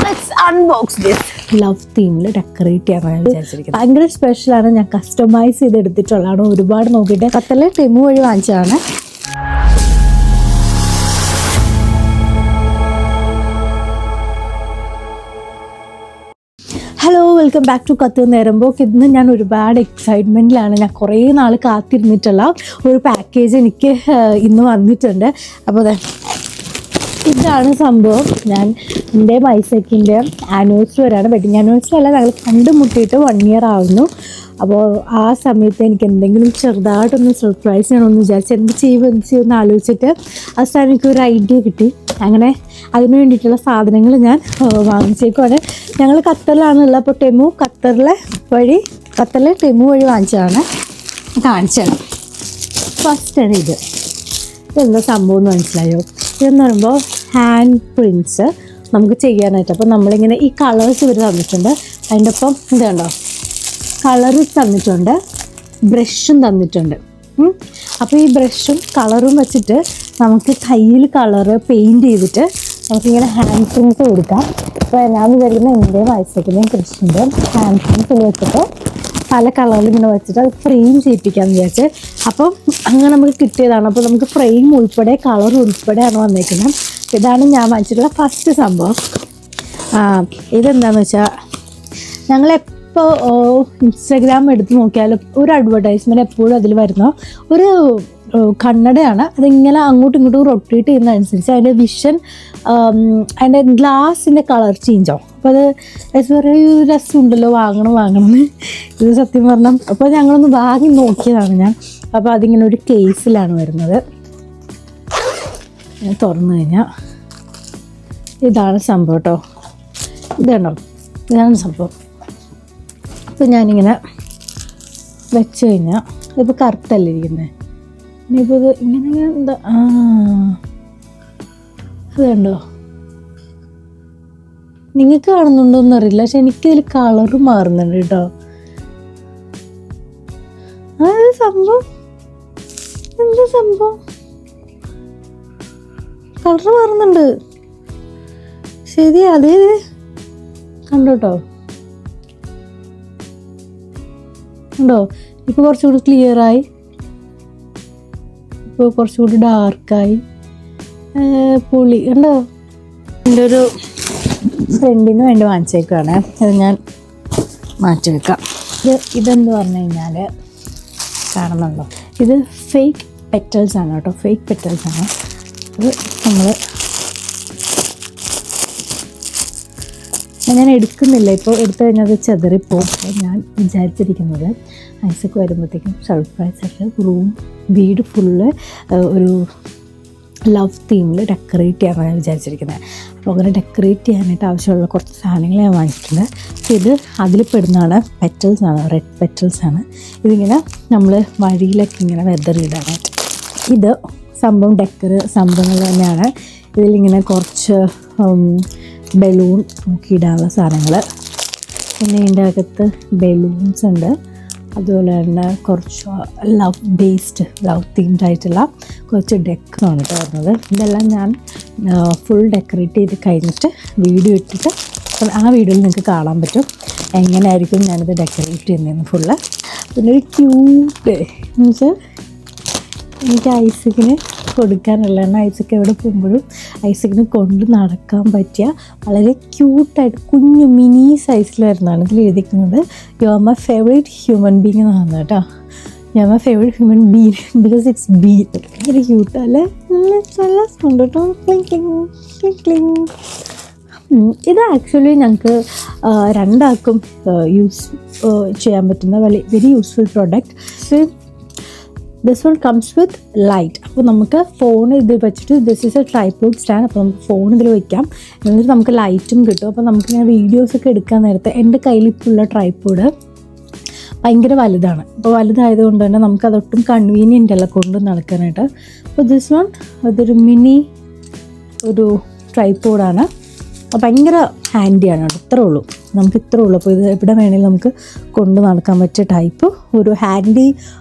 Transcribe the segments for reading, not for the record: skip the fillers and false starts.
Let's unbox this. Love തീമിൽ decorate ചെയ്യാനാണ് വിചാരിച്ചിരിക്കുന്നത്. ഭയങ്കര സ്പെഷ്യലാണ്. ഞാൻ കസ്റ്റമൈസ് ചെയ്ത് എടുത്തിട്ടുള്ളതാണ്. ഒരുപാട് നോക്കിയിട്ട് കത്തല് ടെമു വഴി വാങ്ങിച്ചതാണ്. ഹലോ, വെൽക്കം ബാക്ക് ടു കത്ത് നേരമ്പോക്ക്. ഇന്ന് ഞാൻ ഒരുപാട് എക്സൈറ്റ്മെൻറ്റിലാണ്. ഞാൻ കുറേ നാൾ കാത്തിരുന്നിട്ടുള്ള ഒരു പാക്കേജ് എനിക്ക് ഇന്ന് വന്നിട്ടുണ്ട്. അപ്പോൾ ഇതാണ് സംഭവം. എൻ്റെ മൈസക്കിൻ്റെ ആനിവേഴ്സറി വരെയാണ്. വെഡിങ് ആനിവേഴ്സറി അല്ല, ഞങ്ങൾ കണ്ടുമുട്ടിയിട്ട് 1 year ആവുന്നു. അപ്പോൾ ആ സമയത്ത് എനിക്ക് എന്തെങ്കിലും ചെറുതായിട്ടൊന്ന് സർപ്രൈസ് ചെയ്യണമെന്ന് വിചാരിച്ചു. എന്ത് ചെയ്യുമെന്ന് ആലോചിച്ചിട്ട് അവസാനം എനിക്കൊരു ഐഡിയ കിട്ടി. അങ്ങനെ അതിന് വേണ്ടിയിട്ടുള്ള സാധനങ്ങൾ ഞാൻ വാങ്ങിച്ചേക്കുവാണ്. ഞങ്ങൾ ഖത്തറിലാണുള്ളത്. അപ്പോൾ ഖത്തറിൽ ടെമു വഴി വാങ്ങിച്ചതാണ്. കാണിച്ചത് ഫസ്റ്റാണ് ഇതെന്താ സംഭവം എന്ന് മനസ്സിലായോ? ഇതെന്ന് പറയുമ്പോൾ ഹാൻഡ് പ്രിൻറ്റ്സ് നമുക്ക് ചെയ്യാനായിട്ട്. അപ്പോൾ നമ്മളിങ്ങനെ ഈ കളേഴ്സ് ഇവർ തന്നിട്ടുണ്ട്. അതിൻ്റെ ഒപ്പം ഇത് കണ്ടോ, കളറ് തന്നിട്ടുണ്ട്, ബ്രഷും തന്നിട്ടുണ്ട്. അപ്പോൾ ഈ ബ്രഷും കളറും വെച്ചിട്ട് നമുക്ക് കയ്യിൽ കളറ് പെയിൻറ്റ് ചെയ്തിട്ട് നമുക്കിങ്ങനെ ഹാൻഡ് പ്രിൻറ്റ്സ് കൊടുക്കാം. അപ്പോൾ ഞാൻ വിചാരിക്കുന്നത് എൻ്റെയും ഐസക്കിൻ്റെയും കൃഷിൻ്റെയും ഹാൻഡ് പ്രിൻറ്റ്സ് വെച്ചിട്ട് പല കളറിൽ ഇങ്ങനെ വെച്ചിട്ട് അത് ഫ്രെയിം ചെയ്യിപ്പിക്കാമെന്ന് വിചാരിച്ച്. അപ്പം അങ്ങനെ നമുക്ക് കിട്ടിയതാണ്. അപ്പോൾ നമുക്ക് ഫ്രെയിം ഉൾപ്പെടെ കളർ ഉൾപ്പെടെയാണ് വന്നേക്കുന്നത്. ഇതാണ് ഞാൻ വാങ്ങിച്ചിട്ടുള്ള ഫസ്റ്റ് സംഭവം. ഇതെന്താണെന്ന് വെച്ചാൽ ഞങ്ങളെപ്പോൾ ഇൻസ്റ്റാഗ്രാം എടുത്ത് നോക്കിയാലും ഒരു അഡ്വർടൈസ്മെൻറ്റ് എപ്പോഴും അതിൽ വരുന്ന ഒരു കണ്ണടയാണ്. അതിങ്ങനെ അങ്ങോട്ടും ഇങ്ങോട്ടും റൊട്ടേറ്റ് ചെയ്യുന്നതനുസരിച്ച് അതിൻ്റെ വിഷൻ, അതിൻ്റെ ഗ്ലാസിൻ്റെ കളർ ചേഞ്ച് ആവും. അപ്പോൾ അത് ഒരു രസമുണ്ടല്ലോ, വാങ്ങണമെന്ന്. ഇത് സത്യം പറഞ്ഞാൽ അപ്പോൾ ഞങ്ങളൊന്ന് വാങ്ങി നോക്കിയതാണ് ഞാൻ. അപ്പോൾ അതിങ്ങനെ ഒരു കേസിലാണ് വരുന്നത്. ഞാൻ തുറന്നു കഴിഞ്ഞാൽ ഇതാണ് സംഭവം കേട്ടോ. ഇതുണ്ടോ, ഇതാണ് സംഭവം. അപ്പോൾ ഞാനിങ്ങനെ വെച്ച് കഴിഞ്ഞാൽ ഇതിപ്പോൾ കറുത്തല്ലേ ഇരിക്കുന്നത്. ഇനിയിപ്പോൾ ഇത് ഇങ്ങനെ എന്താ അതുണ്ടോ, നിങ്ങൾക്ക് കാണുന്നുണ്ടോയെന്ന് അറിയില്ല, പക്ഷെ എനിക്കിതിൽ കളറ് മാറുന്നുണ്ട് കേട്ടോ. സംഭവം എന്താ സംഭവം, കളർ മാറുന്നുണ്ട്. ശരി, അതേ കണ്ടോട്ടോ, ഉണ്ടോ? ഇപ്പോൾ കുറച്ചുകൂടി ക്ലിയറായി, ഇപ്പോൾ കുറച്ചുകൂടി ഡാർക്കായി. പൊളി ഉണ്ടോ? എൻ്റെ ഒരു ഫ്രണ്ടിന് വേണ്ടി വാങ്ങിച്ചേക്കാണ്. അത് ഞാൻ മാറ്റി വെക്കാം. ഇതെന്ന് പറഞ്ഞു കഴിഞ്ഞാൽ കാണുന്നുണ്ടോ, ഇത് ഫേക്ക് പെറ്റൽസ് ആണ് കേട്ടോ. ഫേക്ക് പെറ്റൽസ് ആണ്. അത് ഞാൻ എടുക്കുന്നില്ല. ഇപ്പോൾ എടുത്തു കഴിഞ്ഞാൽ അത് ചെതറിപ്പോവും. ഞാൻ വിചാരിച്ചിരിക്കുന്നത് ഐസക്ക് വരുമ്പോഴത്തേക്കും സർപ്രൈസായിട്ട് വീട് ഫുള്ള് ഒരു ലവ് തീമിൽ ഡെക്കറേറ്റ് ചെയ്യാനാണ് ഞാൻ വിചാരിച്ചിരിക്കുന്നത്. അപ്പോൾ അങ്ങനെ ഡെക്കറേറ്റ് ചെയ്യാനായിട്ട് ആവശ്യമുള്ള കുറച്ച് സാധനങ്ങൾ ഞാൻ വാങ്ങിയിട്ടുണ്ട്. അപ്പോൾ ഇത് അതിൽ പെടുന്നതാണ്, പെറ്റൽസാണ്, റെഡ് പെറ്റൽസാണ്. ഇതിങ്ങനെ നമ്മൾ വഴിയിലൊക്കെ ഇങ്ങനെ വെതറിയിടാനായിട്ട്. ഇത് സംഭവങ്ങൾ തന്നെയാണ്. ഇതിലിങ്ങനെ കുറച്ച് ബലൂൺ നോക്കിയിടാനുള്ള സാധനങ്ങൾ, പിന്നെ ഇതിൻ്റെ അകത്ത് ബലൂൺസ് ഉണ്ട്. അതുപോലെ തന്നെ കുറച്ച് ലവ് തീംഡ് ആയിട്ടുള്ള കുറച്ച് ഡെക്കറാണ് കേട്ടോ വരുന്നത്. ഇതെല്ലാം ഞാൻ ഫുൾ ഡെക്കറേറ്റ് ചെയ്ത് കഴിഞ്ഞിട്ട് വീഡിയോ ഇട്ടിട്ട് ആ വീഡിയോയിൽ നിങ്ങൾക്ക് കാണാൻ പറ്റും എങ്ങനെയായിരിക്കും ഞാനിത് ഡെക്കറേറ്റ് ചെയ്യുന്നതെന്ന് ഫുള്ള്. പിന്നെ ഒരു ക്യൂട്ട് എന്ന് വെച്ചാൽ എനിക്ക് ഐസക്കിന് കൊടുക്കാനുള്ളതാണ്. ഐസക്ക് എവിടെ പോകുമ്പോഴും ഐസക്കിന് കൊണ്ട് നടക്കാൻ പറ്റിയ വളരെ ക്യൂട്ടായിട്ട് കുഞ്ഞു മിനി സൈസിൽ വരുന്നതാണ് ഇതിൽ എഴുതിക്കുന്നത്. You are my favourite human being എന്നാണ് കേട്ടോ. You are my favourite human being because it's been. ഭയങ്കര ക്യൂട്ടല്ലേ, നല്ല ഉണ്ട് കേട്ടോ. ഇത് ആക്ച്വലി ഞങ്ങൾക്ക് രണ്ടാൾക്കും യൂസ് ചെയ്യാൻ പറ്റുന്ന very useful product. This one comes with light. അപ്പോൾ നമുക്ക് ഫോൺ ഇത് വെച്ചിട്ട് this is A tripod stand. അപ്പോൾ നമുക്ക് ഫോൺ ഇതിൽ വയ്ക്കാം, എന്നിട്ട് നമുക്ക് ലൈറ്റും കിട്ടും. അപ്പോൾ നമുക്കിങ്ങനെ വീഡിയോസൊക്കെ എടുക്കാൻ നേരത്തെ എൻ്റെ കയ്യിലിപ്പോൾ ട്രൈപോഡ് ഭയങ്കര വലുതാണ്. അപ്പോൾ വലുതായതുകൊണ്ട് തന്നെ നമുക്കതൊട്ടും കൺവീനിയൻ്റ് അല്ല കൊണ്ട് നടക്കാനായിട്ട്. അപ്പോൾ ദിസ് വൺ അതൊരു മിനി ഒരു ട്രൈപോഡാണ്. ഭയങ്കര ഹാൻഡിയാണ് കേട്ടോ. ഇത്രേ ഉള്ളൂ, നമുക്ക് ഇത്രേ ഉള്ളൂ. അപ്പോൾ ഇത് എവിടെ വേണമെങ്കിലും നമുക്ക് കൊണ്ട് നടക്കാൻ പറ്റിയ ടൈപ്പ് ഒരു ഹാൻഡി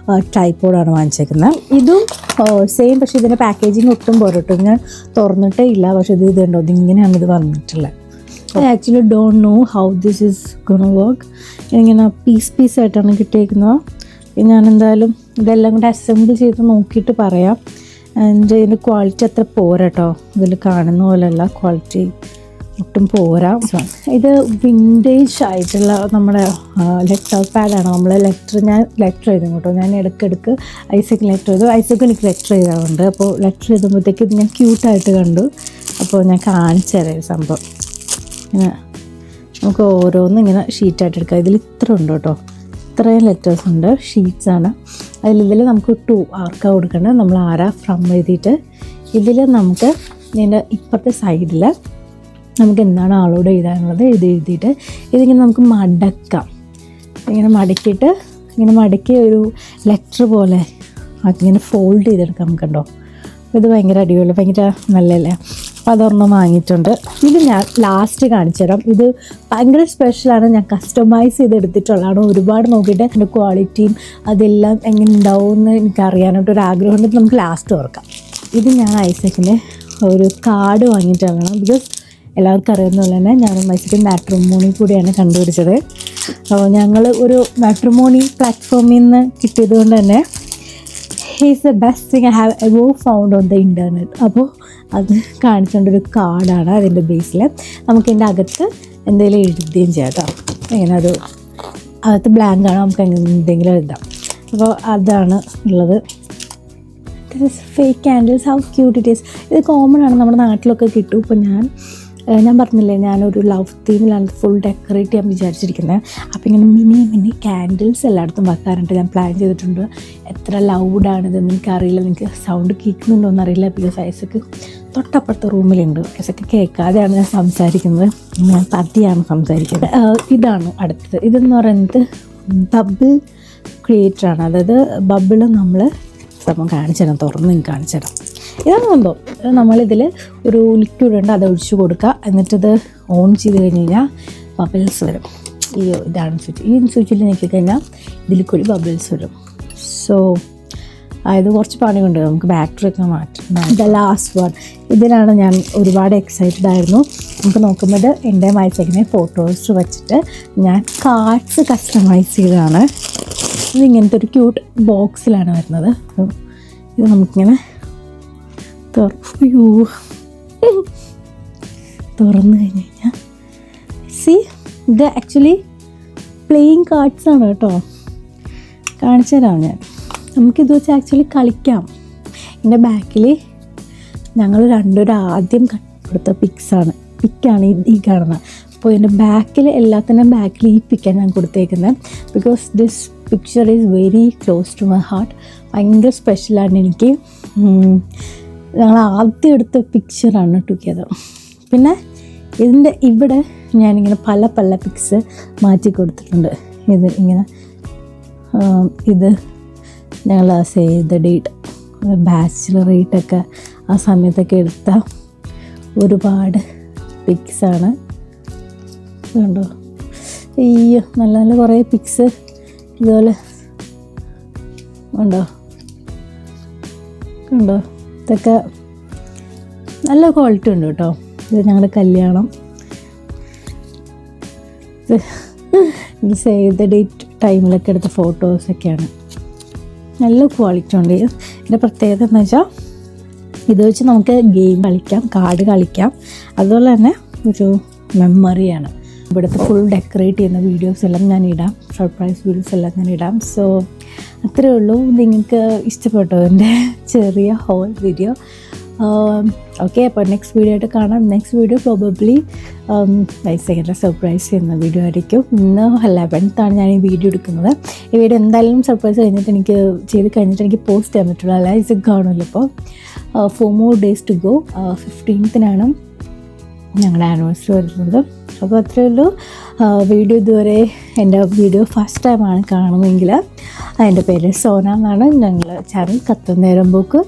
ട്രൈപോഡാണ് വാങ്ങിച്ചേക്കുന്നത്. ഇതും സെയിം, പക്ഷേ ഇതിൻ്റെ പാക്കേജിങ് ഒട്ടും പോരട്ടോ. ഞാൻ തുറന്നിട്ടേ ഇല്ല, പക്ഷേ ഇതുണ്ടോ, ഇതിങ്ങനെയാണ് ഇത് വന്നിട്ടുള്ളത്. I actually don't know how this is gonna work. ഇങ്ങനെ പീസായിട്ടാണ് കിട്ടിയേക്കുന്നത്. ഞാൻ എന്തായാലും ഇതെല്ലാം കൂടെ അസംബിൾ ചെയ്ത് നോക്കിയിട്ട് പറയാം. ആൻഡ് ഇതിൻ്റെ ക്വാളിറ്റി അത്ര പോരാ കേട്ടോ. ഇതിൽ കാണുന്ന പോലെയല്ല, ക്വാളിറ്റി ഒട്ടും പോരാ. ഇത് വിൻറ്റേജ് ആയിട്ടുള്ള നമ്മുടെ ലെറ്റർ പാഡാണ്. നമ്മൾ ഞാൻ ലെറ്റർ എഴുതും കേട്ടോ. ഞാൻ ഇടയ്ക്കിടയ്ക്ക് ഐസക്ക് ലെറ്റർ എഴുതും. ഐസക്ക് എനിക്ക് ലെറ്റർ എഴുതാറുണ്ട്. അപ്പോൾ ലെറ്റർ എഴുതുമ്പോഴത്തേക്ക് ഇത് ഞാൻ ക്യൂട്ടായിട്ട് കണ്ടു. അപ്പോൾ ഞാൻ കാണിച്ചു തരാം സംഭവം. ഇങ്ങനെ നമുക്ക് ഓരോന്നും ഇങ്ങനെ ഷീറ്റായിട്ട് എടുക്കാം. ഇതിൽ ഇത്ര ഉണ്ട് കേട്ടോ, ഇത്രയും ലെറ്റേഴ്സ് ഉണ്ട്, ഷീറ്റ്സാണ്. ഇതിൽ നമുക്ക് 2 ആർക്കാണ് കൊടുക്കേണ്ടത്. നമ്മൾ ആരാ ഫ്രം എഴുതിയിട്ട് ഇതിൽ നമുക്ക് ഇതിൻ്റെ ഇപ്പുറത്തെ സൈഡിൽ നമുക്ക് എന്താണ് ആളോട് എഴുതാനുള്ളത് എഴുതിയിട്ട് ഇതിങ്ങനെ നമുക്ക് മടക്കാം. ഇങ്ങനെ മടക്കിയിട്ട് ഇങ്ങനെ മടക്കി ഒരു ലെറ്റർ പോലെ ഇങ്ങനെ ഫോൾഡ് ചെയ്തെടുക്കാം. നമുക്ക് കണ്ടോ, ഇത് ഭയങ്കര അടിപൊളി, ഭയങ്കര നല്ലല്ലേ. അപ്പോൾ അതൊരെണ്ണം വാങ്ങിയിട്ടുണ്ട്. ഇത് ഞാൻ ലാസ്റ്റ് കാണിച്ചു തരാം. ഇത് ഭയങ്കര സ്പെഷ്യലാണ്. ഞാൻ കസ്റ്റമൈസ് ചെയ്തെടുത്തിട്ടുള്ളതാണ്. ഒരുപാട് നോക്കിയിട്ട് എൻ്റെ ക്വാളിറ്റിയും അതെല്ലാം എങ്ങനെ ഉണ്ടാവും എന്ന് എനിക്കറിയാനായിട്ട് ഒരു ആഗ്രഹമുണ്ട്. നമുക്ക് ലാസ്റ്റ് ഓർക്കാം. ഇത് ഞാൻ ഐസക്കിൻ്റെ ഒരു കാർഡ് വാങ്ങിയിട്ടാണ്. ബിക്കോസ് എല്ലാവർക്കും അറിയുന്ന പോലെ തന്നെ ഞാനും ഐസക്ക് മാട്രിമോണി കൂടിയാണ് കണ്ടുപിടിച്ചത്. ഞങ്ങൾ ഒരു മാട്രിമോണി പ്ലാറ്റ്ഫോമിൽ നിന്ന് കിട്ടിയത് കൊണ്ട് തന്നെ he's the best thing I have ever found on the internet. അപ്പോൾ അത് കാണിച്ചുകൊണ്ടൊരു കാർഡാണ്. അതിൻ്റെ ബേസിൽ നമുക്ക് ഇതിൻ്റെ അകത്ത് എന്തെങ്കിലും എഴുതുകയും ചെയ്യാം കേട്ടോ. ഇങ്ങനെ അത് അകത്ത് ബ്ലാങ്ക് ആണ്, നമുക്ക് എന്തെങ്കിലും എഴുതാം. അപ്പോൾ അതാണ് ഉള്ളത്. Fake candles, how cute it is. ഇത് കോമൺ ആണ്, നമ്മുടെ നാട്ടിലൊക്കെ കിട്ടും. ഇപ്പോൾ ഞാൻ പറഞ്ഞില്ലേ, ഞാനൊരു ലവ് തീമിലാണ് ഫുൾ ഡെക്കറേറ്റ് ചെയ്യാൻ വിചാരിച്ചിരിക്കുന്നത്. അപ്പോൾ ഇങ്ങനെ മിനി ക്യാൻഡിൽസ് എല്ലായിടത്തും വെക്കാറുണ്ട്. ഞാൻ പ്ലാൻ ചെയ്തിട്ടുണ്ട്. എത്ര ലൗഡാണിതെന്ന് എനിക്കറിയില്ല, നിങ്ങൾക്ക് സൗണ്ട് കേൾക്കുന്നുണ്ടോ എന്നറിയില്ല. ബിക്കോസ് ഐസക്ക് തൊട്ടപ്പുറത്തെ റൂമിലുണ്ട്. ഐസക്ക് കേൾക്കാതെയാണ് ഞാൻ സംസാരിക്കുന്നത്. ഞാൻ പതിയാണ് സംസാരിക്കുന്നത്. ഇതാണ് അടുത്തത്. ഇതെന്ന് പറയുന്നത് ബബിൾ ക്രിയേറ്ററാണ്. അതായത് ബബിള് നമ്മൾ കാണിച്ചു തരാം, തുറന്ന് കാണിച്ചു തരാം. ഇതാണ് സംഭവം. നമ്മളിതിൽ ഒരു ലിക്വിഡ് ഉണ്ട്, അത് ഒഴിച്ചു കൊടുക്കുക. എന്നിട്ടത് ഓൺ ചെയ്ത് കഴിഞ്ഞ് കഴിഞ്ഞാൽ ബബിൾസ് വരും. ഇതാണ് സ്വിച്ച്. ഈ സ്വിച്ചിൽ ഞെക്കി കഴിഞ്ഞാൽ ഇതിൽ കൂടി ബബിൾസ് വരും. സോ ഇത് കുറച്ച് പണിയുണ്ട്, നമുക്ക് ബാറ്ററി ഒക്കെ മാറ്റണം. ദ ലാസ്റ്റ് വൺ, ഇതിലാണ് ഞാൻ ഒരുപാട് എക്സൈറ്റഡ് ആയിരുന്നു. നമുക്ക് നോക്കുമ്പോൾ എൻ്റെ ഐസക്കിനെ ഫോട്ടോസ് വെച്ചിട്ട് ഞാൻ കാർഡ്സ് കസ്റ്റമൈസ് ചെയ്തതാണ്. ഇതിങ്ങനത്തെ ഒരു ക്യൂട്ട് ബോക്സിലാണ് വരുന്നത്. ഇത് നമുക്കിങ്ങനെ തുറന്നു കഴിഞ്ഞ് കഴിഞ്ഞാൽ ഇത് ആക്ച്വലി പ്ലേയിങ് കാർഡ്സാണ് കേട്ടോ. കാണിച്ചു തരാം ഞാൻ. നമുക്കിത് വെച്ച് ആക്ച്വലി കളിക്കാം. എൻ്റെ ബാക്കിൽ ഞങ്ങൾ രണ്ടുപേരും ആദ്യം കൊടുത്ത പിക്കാണ് ഈ കാണുന്നത്. അപ്പോൾ എൻ്റെ ബാക്കിൽ എല്ലാത്തിനും ബാക്കിൽ ഈ പിക്കാണ് ഞാൻ കൊടുത്തേക്കുന്നത്. Because this picture is very close to my heart. ഭയങ്കര സ്പെഷ്യലാണ് എനിക്ക്. ഞങ്ങൾ ആദ്യം എടുത്ത പിക്ചറാണ് ടുഗെദർ. പിന്നെ ഇതിൻ്റെ ഇവിടെ ഞാനിങ്ങനെ പല പിക്സ് മാറ്റി കൊടുത്തിട്ടുണ്ട്. ഇത് ഇങ്ങനെ ഇത് ഞങ്ങൾ സേവ് ദ ഡേറ്റ്, ബാച്ചിലറേറ്റൊക്കെ ആ സമയത്തൊക്കെ എടുത്ത ഒരുപാട് പിക്സാണ്. കണ്ടോ, അയ്യോ നല്ല കുറേ പിക്സ് ഇതുപോലെ കണ്ടോ. ഇതൊക്കെ നല്ല ക്വാളിറ്റി ഉണ്ട് കേട്ടോ. ഇത് ഞങ്ങളുടെ കല്യാണം, ഇത് സേവ് ദ ഡേറ്റ് ടൈമിലൊക്കെ എടുത്ത ഫോട്ടോസൊക്കെയാണ്. നല്ല ക്വാളിറ്റി ഉണ്ട്. ഇതിൻ്റെ പ്രത്യേകത എന്ന് വെച്ചാൽ ഇത് വെച്ച് നമുക്ക് ഗെയിം കളിക്കാം, കാർഡ് കളിക്കാം. അതുപോലെ തന്നെ ഒരു മെമ്മറിയാണ്. ഇവിടുത്തെ ഫുൾ ഡെക്കറേറ്റ് ചെയ്യുന്ന വീഡിയോസ് എല്ലാം ഞാൻ ഇടാം, സർപ്രൈസ് വീഡിയോസ് എല്ലാം ഞാൻ ഇടാം. സോ അത്രയേ ഉള്ളൂ. നിങ്ങൾക്ക് ഇഷ്ടപ്പെട്ടോ എൻ്റെ ചെറിയ ഹോൾ വീഡിയോ? ഓക്കെ, അപ്പോൾ നെക്സ്റ്റ് വീഡിയോ ആയിട്ട് കാണാം. നെക്സ്റ്റ് വീഡിയോ പ്രോബബ്ലി ഐസക്കിൻ്റെ സർപ്രൈസ് ചെയ്യുന്ന വീഡിയോ ആയിരിക്കും. ഇന്ന് 11th ഞാൻ ഈ വീഡിയോ എടുക്കുന്നത്. ഈ വീഡിയോ എന്തായാലും സർപ്രൈസ് കഴിഞ്ഞിട്ട് ചെയ്ത് കഴിഞ്ഞിട്ട് എനിക്ക് പോസ്റ്റ് ചെയ്യാൻ പറ്റുള്ളൂ. അല്ല, ഐസക്ക് കാണുമല്ലോ. ഇപ്പോൾ 4 more days to go. 15th ഞങ്ങളുടെ ആനിവേഴ്സറി വരുന്നത്. അപ്പോൾ അത്രയേ ഉള്ളൂ. വീഡിയോ ഇതുവരെ എൻ്റെ വീഡിയോ ഫസ്റ്റ് ടൈമാണ് കാണുമെങ്കിൽ എൻ്റെ പേര് സോന എന്നാണ്. ഞങ്ങൾ ചാനൽ ഖത്തർ നേരം പോക്ക്.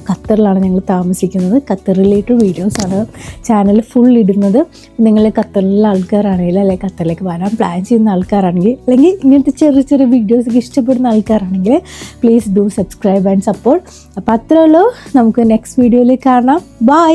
ഖത്തറിലാണ് ഞങ്ങൾ താമസിക്കുന്നത്. ഖത്തർ റിലേറ്റഡ് വീഡിയോസാണ് ചാനൽ ഫുൾ ഇടുന്നത്. നിങ്ങൾ ഖത്തറിലുള്ള ആൾക്കാരാണെങ്കിൽ, അല്ലെങ്കിൽ ഖത്തറിലേക്ക് വരാൻ പ്ലാൻ ചെയ്യുന്ന ആൾക്കാരാണെങ്കിൽ, അല്ലെങ്കിൽ ഇങ്ങനത്തെ ചെറിയ വീഡിയോസൊക്കെ ഇഷ്ടപ്പെടുന്ന ആൾക്കാരാണെങ്കിൽ please do subscribe and support. അപ്പോൾ അത്രയേ ഉള്ളൂ. നമുക്ക് നെക്സ്റ്റ് വീഡിയോയിൽ കാണാം. ബൈ.